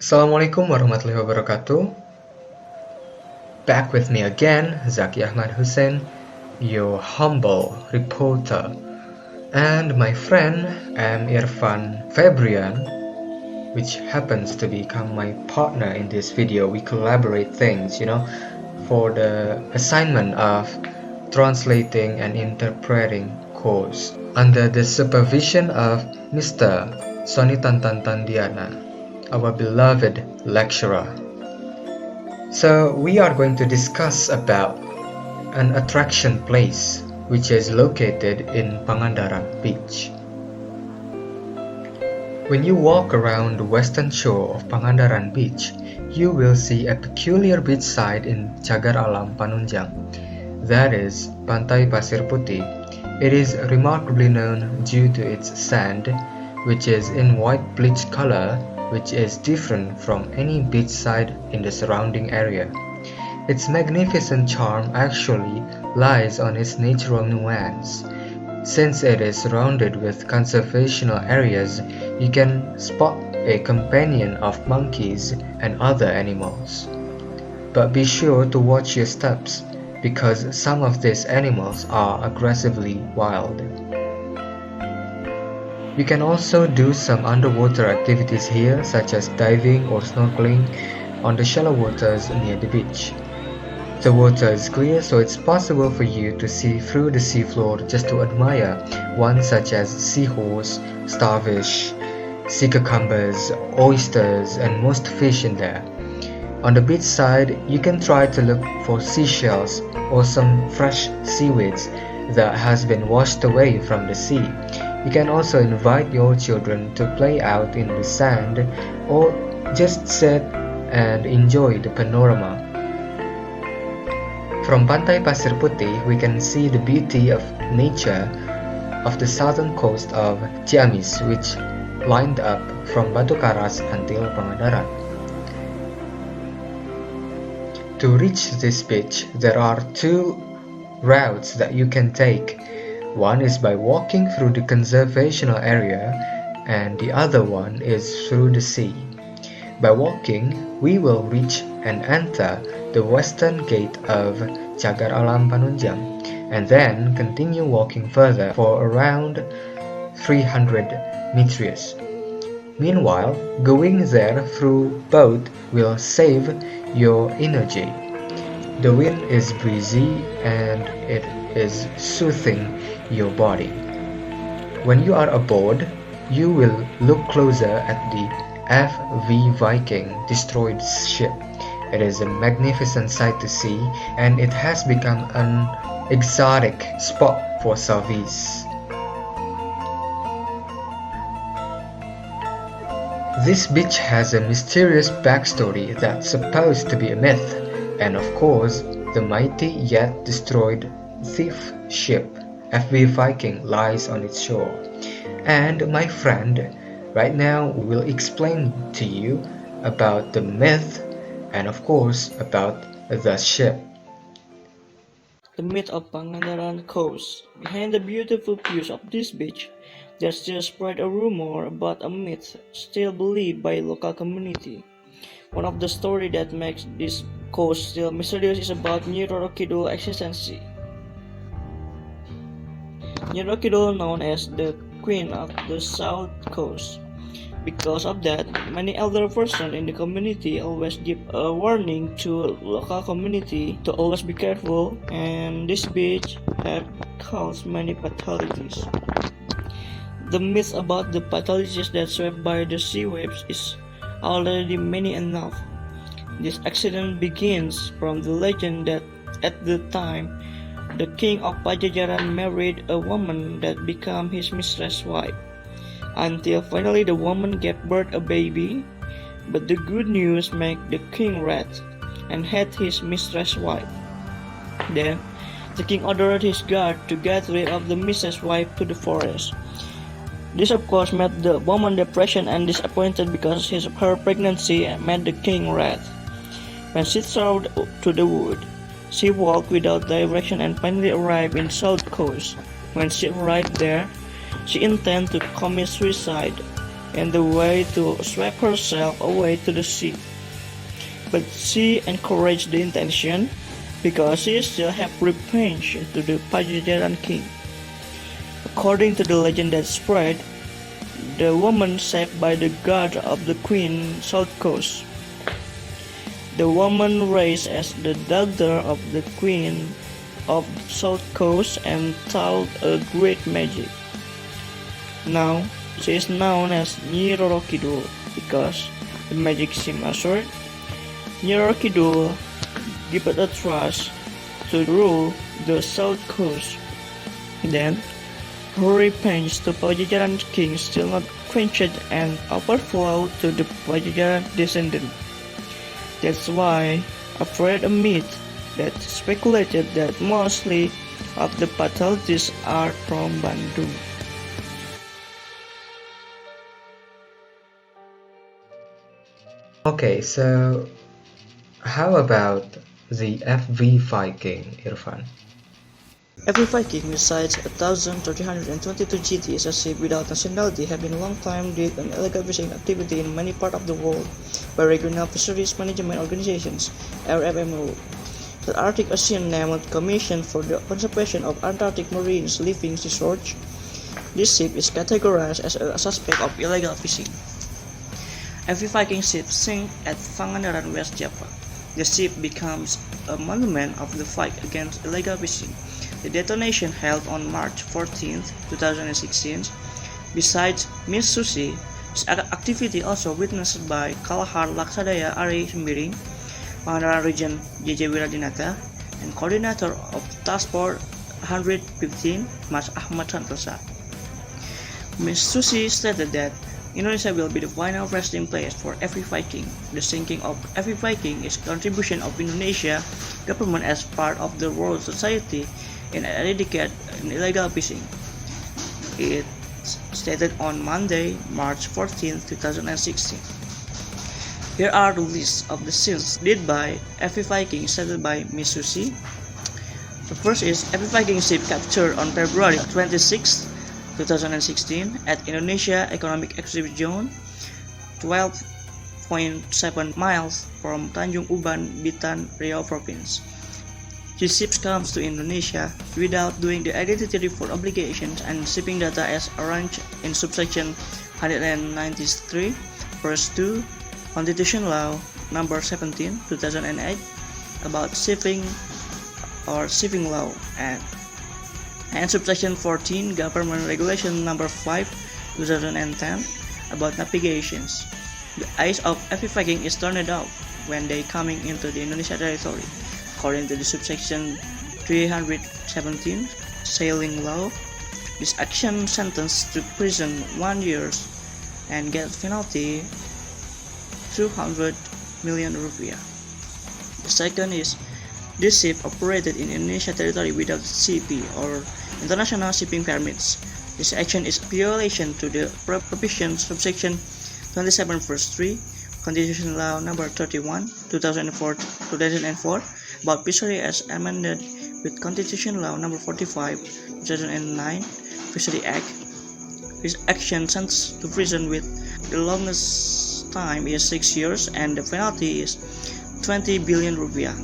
Assalamualaikum warahmatullahi wabarakatuh. Back with me again, Zaky Ahmad Husain, your humble reporter, and my friend M.Irfan Febrian, which happens to become my partner in this video. We collaborate things, for the assignment of translating and interpreting course under the supervision of Mr. Soni Tandiana, our beloved lecturer. So we are going to discuss about an attraction place which is located in Pangandaran Beach. When you walk around the western shore of Pangandaran Beach, you will see a peculiar beach side in Cagar Alam Panunjang. That is Pantai Pasir Putih. It is remarkably known due to its sand, which is in white bleach color, which is different from any beach side in the surrounding area. Its magnificent charm actually lies on its natural nuance. Since it is surrounded with conservational areas, you can spot a companion of monkeys and other animals. But be sure to watch your steps, because some of these animals are aggressively wild. You can also do some underwater activities here, such as diving or snorkeling on the shallow waters near the beach. The water is clear, so it's possible for you to see through the seafloor just to admire ones such as seahorse, starfish, sea cucumbers, oysters, and most fish in there. On the beach side, you can try to look for seashells or some fresh seaweeds that has been washed away from the sea. You can also invite your children to play out in the sand or just sit and enjoy the panorama. From Pantai Pasir Putih, we can see the beauty of nature of the southern coast of Ciamis, which lined up from Batu Karas until Pangandaran. To reach this beach, there are two routes that you can take. One is by walking through the conservational area, and the other one is through the sea. By walking, we will reach and enter the western gate of Cagar Alam Panunjang, and then continue walking further for around 300 meters. Meanwhile, going there through boat will save your energy. The wind is breezy and it is soothing your body. When you are aboard, you will look closer at the Viking destroyed ship. It is a magnificent sight to see, and it has become an exotic spot for selfies. This beach has a mysterious backstory that's supposed to be a myth, and of course, the mighty yet destroyed thief ship Viking lies on its shore. And my friend, right now will explain to you about the myth and of course about the ship. The myth of Pangandaran coast. Behind the beautiful views of this beach, there's still spread a rumor about a myth still believed by local community. One of the stories that makes this coast still mysterious is about Nyi Roro Kidul existence. Nyi Roro Kidul, known as the Queen of the South Coast. Because of that, many elder persons in the community always give a warning to local community to always be careful, and this beach have caused many fatalities. The myth about the fatalities that swept by the sea waves is already many enough. This accident begins from the legend that at the time, the king of Pajajaran married a woman that became his mistress' wife, until finally the woman gave birth a baby, but the good news made the king wrath and had his mistress' wife. Then, the king ordered his guard to get rid of the mistress' wife to the forest. This of course made the woman depression and disappointed because her pregnancy made the king wrath. When she strode to the wood, she walked without direction and finally arrived in South Coast. When she arrived there, she intended to commit suicide, in the way to sweep herself away to the sea. But she encouraged the intention because she still had revenge to the Pajajaran king. According to the legend that spread, the woman saved by the god of the queen south coast. The woman raised as the daughter of the queen of south coast and taught a great magic. Now she is known as Nyi Roro Kidul because the magic seemed assured. Nyi Roro Kidul gave a trust to rule the south coast. Then her revenge to Pajajaran king still not quenched and overflowed to the Pajajaran descendant. That's why I've read a myth that speculated that mostly of the fatalities are from Bandung. Okay, so how about the FV Viking, Irfan? Every Viking besides 1,322 GT is a ship without nationality have been a long time did an illegal fishing activity in many parts of the world by regional fisheries management organizations (RFMO). The Arctic Ocean named Commission for the Conservation of Antarctic Marine Living Research. This ship is categorized as a suspect of illegal fishing. Every Viking ship sinks at Pangandaran, West Java. The ship becomes a monument of the fight against illegal fishing. The detonation held on March 14, 2016. Besides Miss Susi, this activity also witnessed by Kalahar Laksadaya Ari Sembiring, Pangandaran Region JJ Wiradinata, and Coordinator of Task Force 115, Mas Ahmad Santosa. Miss Susi stated that Indonesia will be the final resting place for every Viking. The sinking of every Viking is a contribution of Indonesia government as part of the world society in eradicating illegal fishing. It stated on Monday, March 14, 2016. Here are the lists of the sins did by every Viking stated by Miss Susi. The first is every Viking ship captured on February 26, 2016 at Indonesia Economic Exclusive Zone, 12.7 miles from Tanjung Uban, Bitan, Riau Province. The ship comes to Indonesia without doing the identity report obligations and shipping data as arranged in subsection 193, verse 2, Constitution Law Number 17, 2008 about shipping or shipping law and subsection 14 Government Regulation Number 5, 2010 about navigations. The eyes of every Viking is turned off when they coming into the Indonesia territory. According to the subsection 317 Sailing Law, this action sentenced to prison 1 year and get penalty 200 million rupiah. The second is this ship operated in Indonesia territory without CP or international shipping permits. This action is violation to the provision subsection 27 verse 3 Constitution Law Number 31 2004 about fishery as amended with Constitution Law Number 45 2009 Fishery Act. This action sentenced to prison with the longest time is 6 years and the penalty is 20 billion rupiah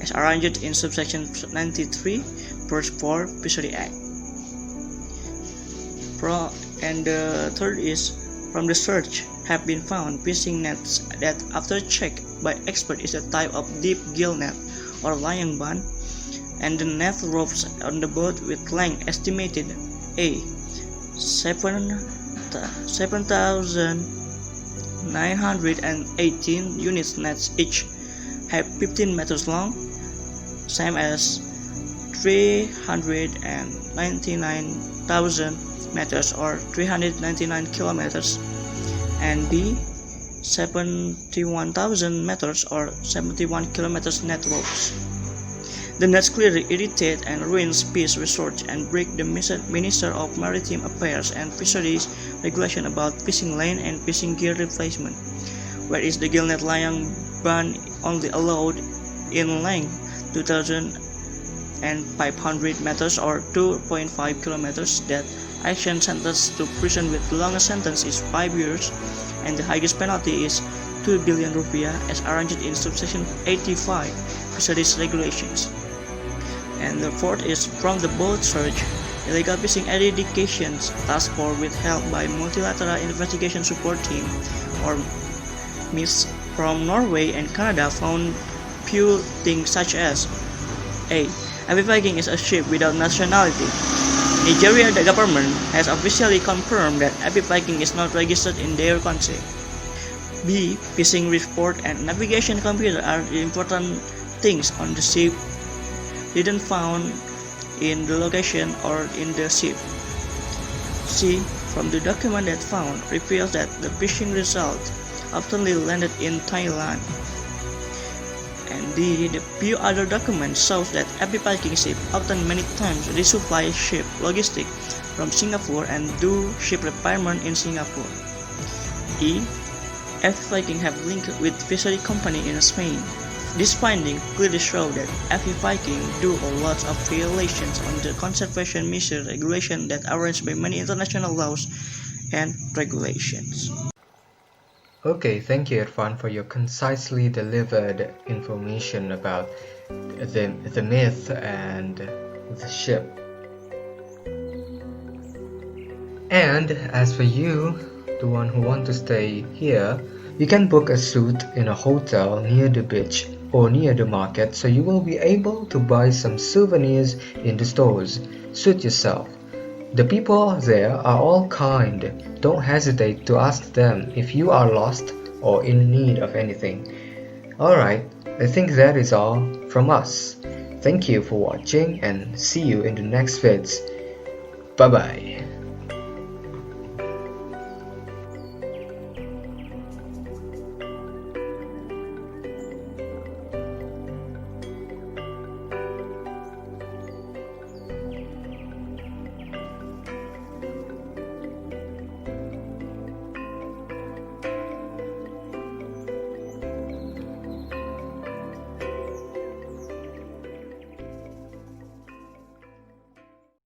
as arranged in subsection 93 verse 4 Fishery Act. And the third is from the search have been found fishing nets that after check by expert is a type of deep gill net or layang ban, and the net ropes on the boat with length estimated a 7,918 units nets each have 15 meters long, same as 399,000 meters or 399 kilometers, and B 71,000 meters or 71 kilometers net ropes. The nets clearly irritate and ruin fish research and break the Minister of Maritime Affairs and Fisheries regulation about fishing lane and fishing gear replacement, whereas the gillnet layang ban only allowed in length 2,500 meters or 2.5 kilometers that action sentence to prison with the longest sentence is 5 years, and the highest penalty is 2 billion rupiah as arranged in subsection 85 fisheries regulations. And the fourth is from the boat search, illegal fishing eradication task force with help by multilateral investigation support team or MIS from Norway and Canada found few things such as A. Every Viking is a ship without nationality. Nigeria, the government, has officially confirmed that every Viking is not registered in their country. B. Fishing report and navigation computer are the important things on the ship didn't found in the location or in the ship. C. From the document that found reveals that the fishing result often landed in Thailand. And D. The few other documents shows that every Viking ship often many times resupply ship logistic from Singapore and do ship repairment in Singapore. E. Every Viking have linked with fishery company in Spain. This finding clearly shows that every Viking do a lot of violations on the conservation measure regulation that are arranged by many international laws and regulations. Okay, thank you, Irfan, for your concisely delivered information about the myth and the ship. And as for you, the one who want to stay here, you can book a suite in a hotel near the beach or near the market, so you will be able to buy some souvenirs in the stores. Suit yourself. The people there are all kind. Don't hesitate to ask them if you are lost or in need of anything. Alright, I think that is all from us. Thank you for watching and see you in the next vids. Bye bye.